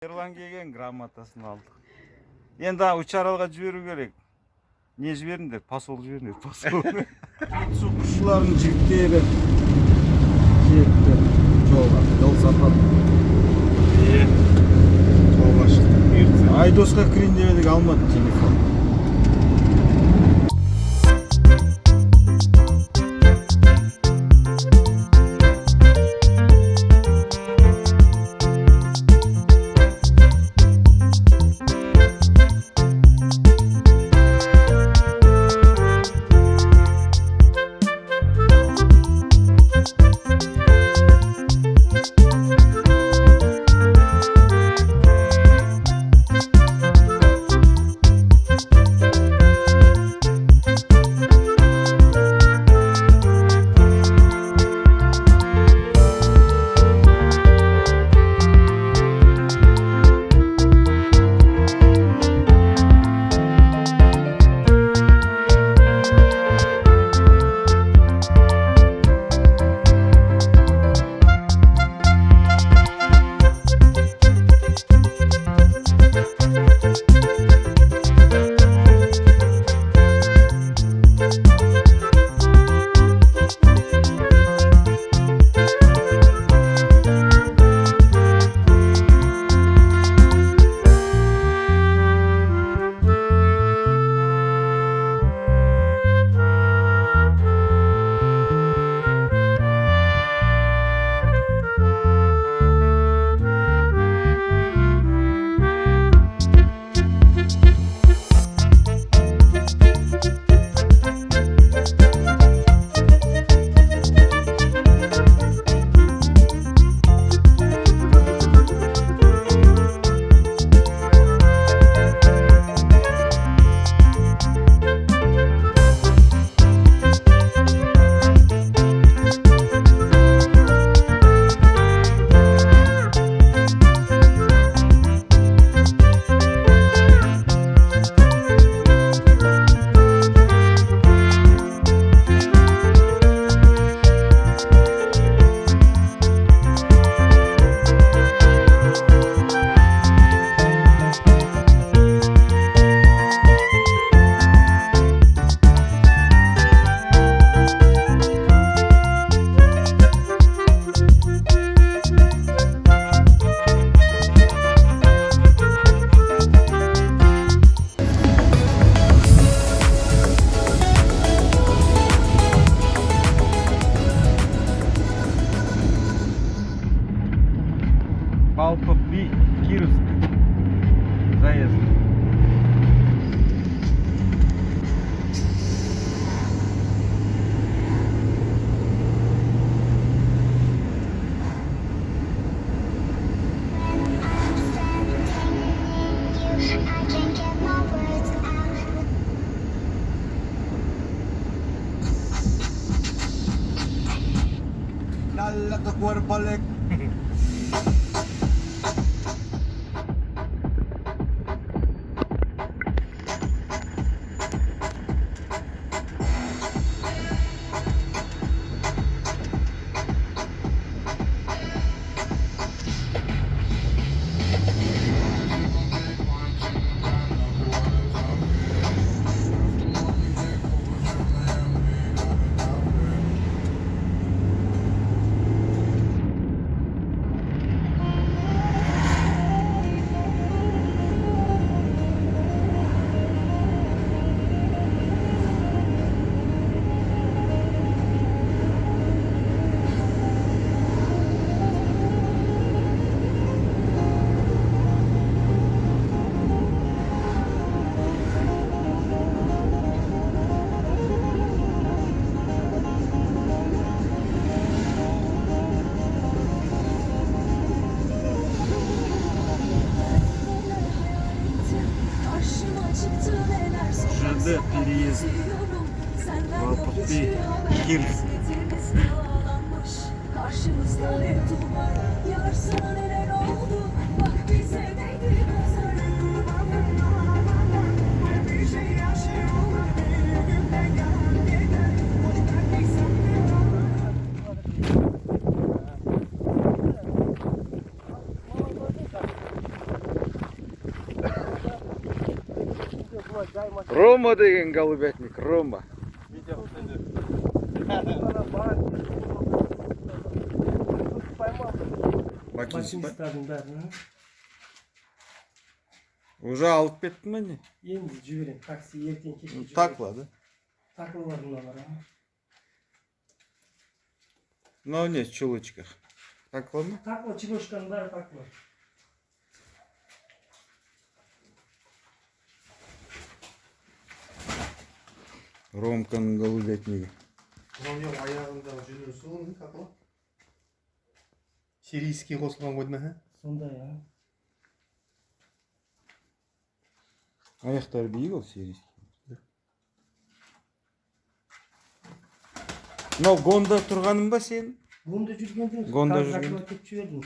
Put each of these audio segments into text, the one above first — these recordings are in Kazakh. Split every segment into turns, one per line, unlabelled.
Ерлан келген грамотасын алдық. Енді учаралға жіберу керек. Не жіберіңдер? Посол жіберіңдер, посол. Су құшылардың жігіттері жетті жолға. Жол сапар. Жолға шықты. Айдосқа кірейін деп едік, алмады телефон. Балпов Би, Кировск. Заезд.
Dale tu cuerpo al переезд. Балпов Би, Кировск.
Рома деген голубятник, Рома.
Макинистардың бәрін.
Уже алып кеттің бе не?
Енді жіберем. Такси ертең кешке.
Такла, да?
Такылар мыналар.
Мынау не, в чулочках? Такла ма?
Такла, чебошканың бәрі такла.
Ромканың голубятнигі.
Мынау аяғында жүресі ғой, какой? Сирийский қосылған ғой деймін,
Сондай, а?
Аяқтары биік ол сирийский. Мынау гонда тұрғаның ба сен?
Гонда жүрген.
Гонда жүрген.
Кетіп жібердім.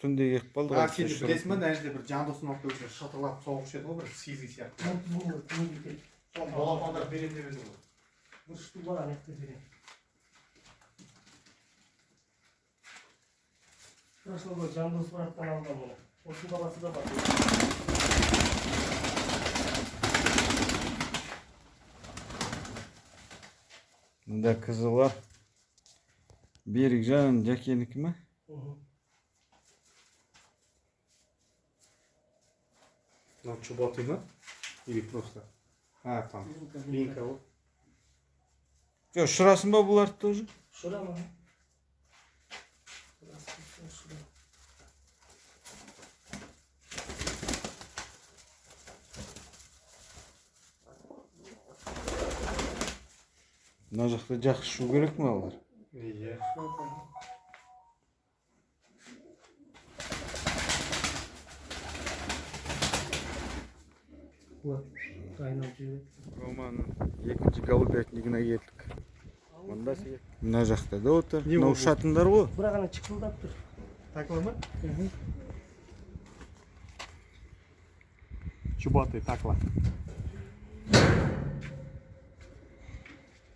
Түнде кеп қалды.
А, сен білесің ба, нәрінде бір жандосын алып келіп шатырлап соғушы еді ғой, бір сизый сияқты. Сол балапандар берем деп еді ғой.
Бір шту бар, анекті берем. Прошлый год жандос бараттан алған мұны. Осының баласы да бар.
Мында қызылар. Берік жанын жәкенікі ме?
Ну, чубатый ма? Или просто? А, там. Линка ғой.
Жоқ, ұшырасын ба бұларды тоже?
Шура ма?
Мына жақта жақсы шу керек ме олар?
Иә.
Айналып жүреді.
Романың екінші голубятнигіне келдік. Мұнда сен. Мына жақта да отыр. Мынау ұшатындар ғой.
Бірақ ана чықылдап тұр.
Такла ма? Чубатый такла.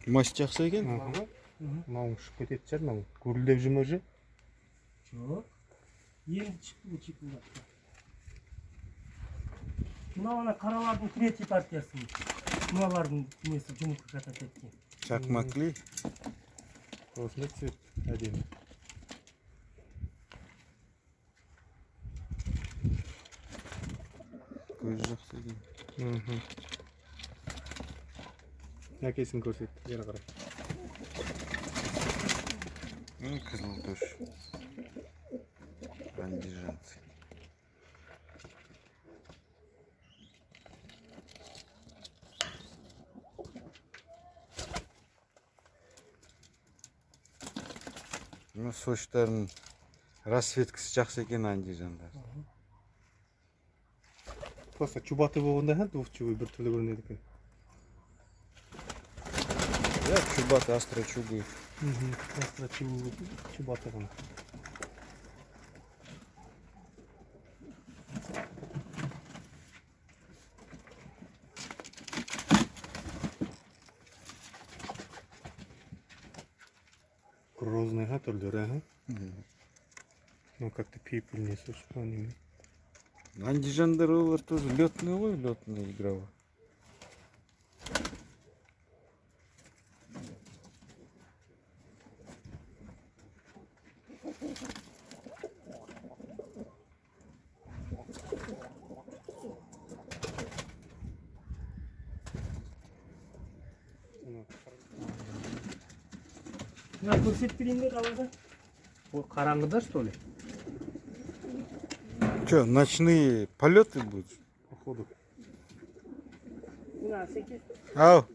Мас жақсы екен.
Мынау ұшып кететін шығар, мынау гүрілдеп жүр ме уже?
Жоқ. Енді чықылды чықылдап тұр. Мынау ана қаралардың третий партиясы. Мыналардың несі жұмыртқа катат еткен.
Шақмақли.
Осындай цвет әдемі.
Көз жақсы екен.
Әкесін көрсет, бері қарай.
Қызыл төш. Андижанцы. Соштарын рассветкісі жақсы екен андижандар.
Просто чубатый болғанда двухчубый бір түрлі көрінеді екен.
Я чубаты, острочубый.
Просто чубатый ғана. Грозный түрлері, Ну, как-то пепельнее, слушай, по ними.
Андижандар олар тоже летный ғой, летный игровой.
Мына көрсетіп берейін бе қалада?
О, қараңғыда, что ли?
Че, ночные полеты будут?
Походу.
Мына секе
Ау,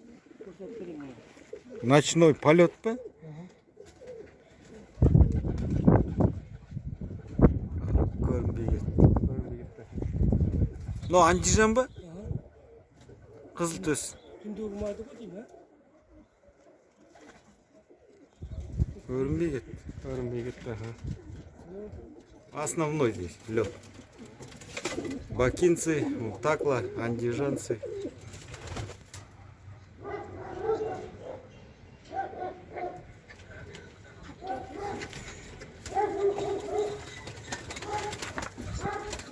көрсетіп берейін мына.
ночной полет па? Көрінбей кетті. Ну, андижан ба? Қызыл төс.
Түнде болмайды ғой деймін, а?
Көрінбей кетті.
Көрінбей кетті,
Основной здесь лед. Бакинцы, такла, андижанцы.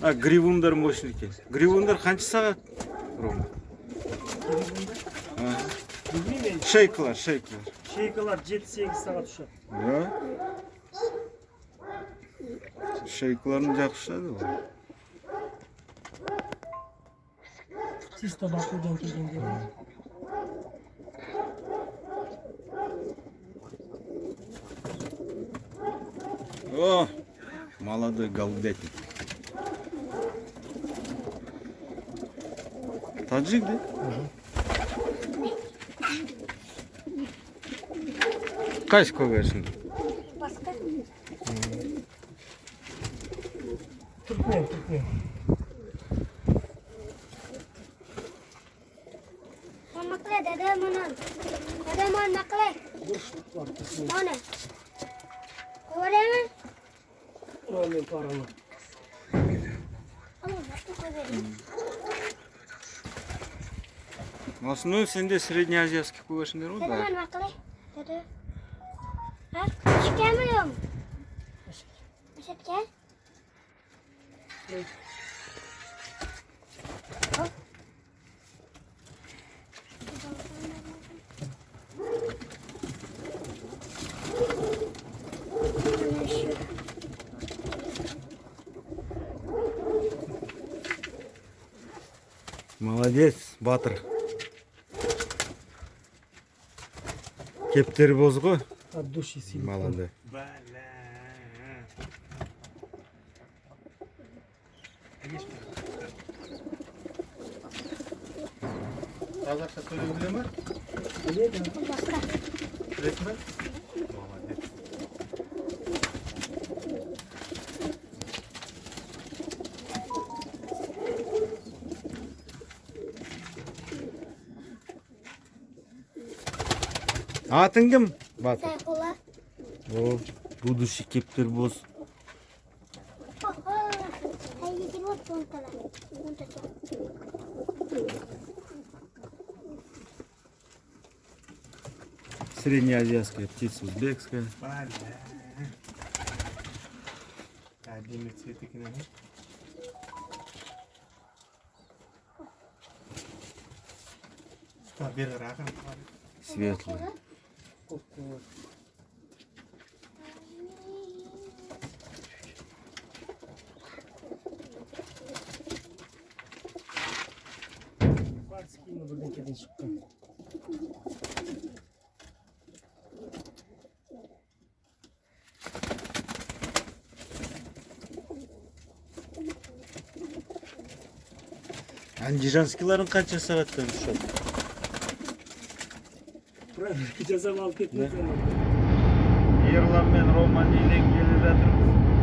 Гривундар мощный екен. Гривундар қанша сағат? Рома.
Bilmiyorum.
Шейкалар.
Şeykalar 7-8 saat uçar.
Ja. Шейкаларын жақсы ұшады ғой.
Siz tabaklıdan geldiğinde.
О, молодой голубятник. Таджик, да? Қайсы көберсің?
Басқа.
Türkmen.
Makle dede manan. Dede man makle.
Boşluk var.
Mana? Öyle mi?
Rağmen paranı.
Ama nasıl koyayım?
Осыны сенде среднеазиатский көберсіңдер ғой,
Dede
да?
man makle. Dede. Ha? Şeker mi yok? Şeker?
Молодец, батыр. Кептер боз ғой.
От души силы.
Молодой.
Қазақша сөйлей біле ма?
Biledi.
Başka.
Білесің бе? Молодец.
Атың кім? Батыр.
Saykola.
О, будущий кептер боз.
Haydi gidip oturuntala.
Среднеазиатская птица, узбекская.
Әдемі цвет екен әне. Ұста бері рақым.
Светлая.
Barskiyini buradan kedin çıktı.
Андижанскийлардың қанша сағаттан ұшады?
Buradan bir ceza alıp gitmek.
Ерлан мен Роман неден келе жатырмыз.